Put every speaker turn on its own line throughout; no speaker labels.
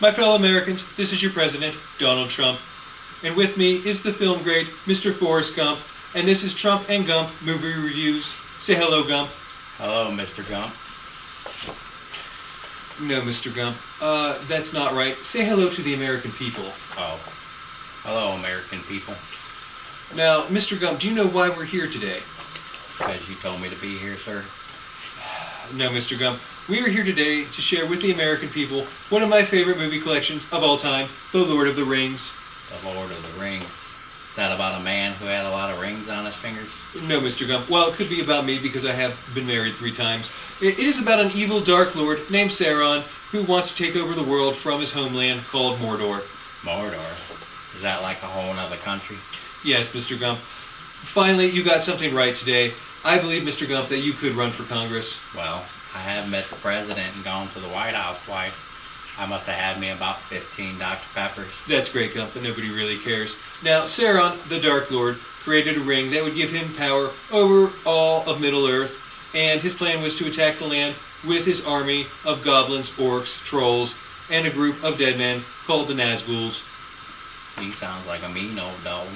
My fellow Americans, this is your president, Donald Trump. And with me is the film great, Mr. Forrest Gump. And this is Trump and Gump Movie Reviews. Say hello, Gump.
Hello, Mr. Gump.
No, Mr. Gump. That's not right. Say hello to the American people.
Oh. Hello, American people.
Now, Mr. Gump, do you know why we're here today?
Because you told me to be here, sir.
No, Mr. Gump. We are here today to share with the American people one of my favorite movie collections of all time, The Lord of the Rings.
The Lord of the Rings. Is that about a man who had a lot of rings on his fingers?
No, Mr. Gump. Well, it could be about me because I have been married 3 times. It is about an evil Dark Lord named Sauron who wants to take over the world from his homeland called Mordor.
Mordor? Is that like a whole other country?
Yes, Mr. Gump. Finally, you got something right today. I believe, Mr. Gump, that you could run for Congress.
Well, I have met the president and gone to the White House twice. I must have had me about 15 Dr. Peppers.
That's great, Gump, but nobody really cares. Now, Sauron, the Dark Lord, created a ring that would give him power over all of Middle-earth, and his plan was to attack the land with his army of goblins, orcs, trolls, and a group of dead men called the Nazguls.
He sounds like a mean old dog.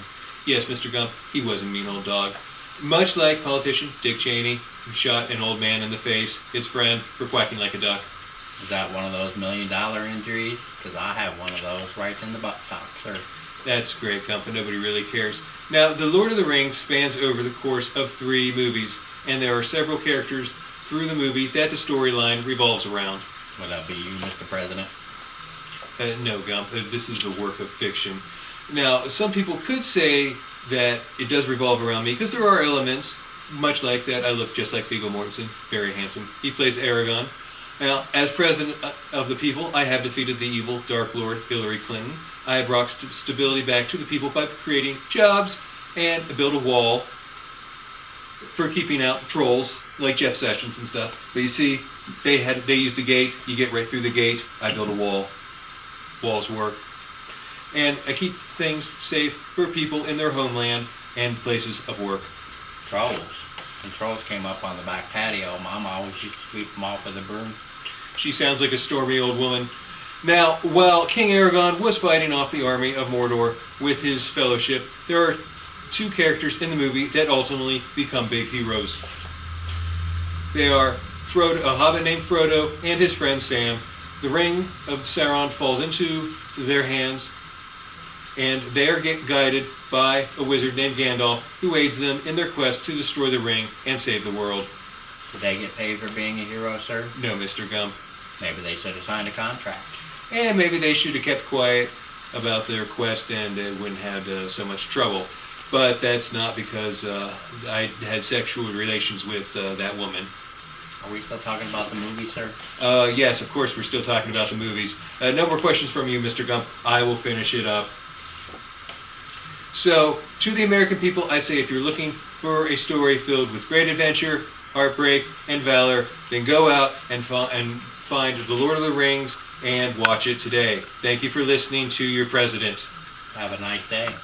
Yes, Mr. Gump, he was a mean old dog. Much like politician Dick Cheney, who shot an old man in the face, his friend, for quacking like a duck.
Is that one of those $1 million injuries? Because I have one of those right in the buttock, sir.
That's great, Gump, but nobody really cares. Now, The Lord of the Rings spans over the course of 3 movies, and there are several characters through the movie that the storyline revolves around.
Would that be you, Mr. President?
No, Gump, this is a work of fiction. Now, some people could say that it does revolve around me, because there are elements, much like that. I look just like Viggo Mortensen, very handsome. He plays Aragorn. Now, as president of the people, I have defeated the evil Dark Lord Hillary Clinton. I have brought stability back to the people by creating jobs and built a wall for keeping out trolls like Jeff Sessions and stuff. But you see, they used a gate. You get right through the gate. I built a wall. Walls work. And I keep things safe for people in their homeland and places of work.
Trolls. When trolls came up on the back patio, Mama always used to sweep them off with a broom.
She sounds like a stormy old woman. Now, while King Aragorn was fighting off the army of Mordor with his fellowship, there are 2 characters in the movie that ultimately become big heroes. They are Frodo, a hobbit named Frodo, and his friend Sam. The ring of Sauron falls into their hands, and they are guided by a wizard named Gandalf, who aids them in their quest to destroy the ring and save the world.
Did they get paid for being a hero, sir?
No, Mr. Gump.
Maybe they should have signed a contract.
And maybe they should have kept quiet about their quest and wouldn't have so much trouble. But that's not because I had sexual relations with that woman.
Are we still talking about the movie, sir?
Yes, of course we're still talking about the movies. No more questions from you, Mr. Gump. I will finish it up. So, to the American people, I say if you're looking for a story filled with great adventure, heartbreak, and valor, then go out and find The Lord of the Rings and watch it today. Thank you for listening to your president.
Have a nice day.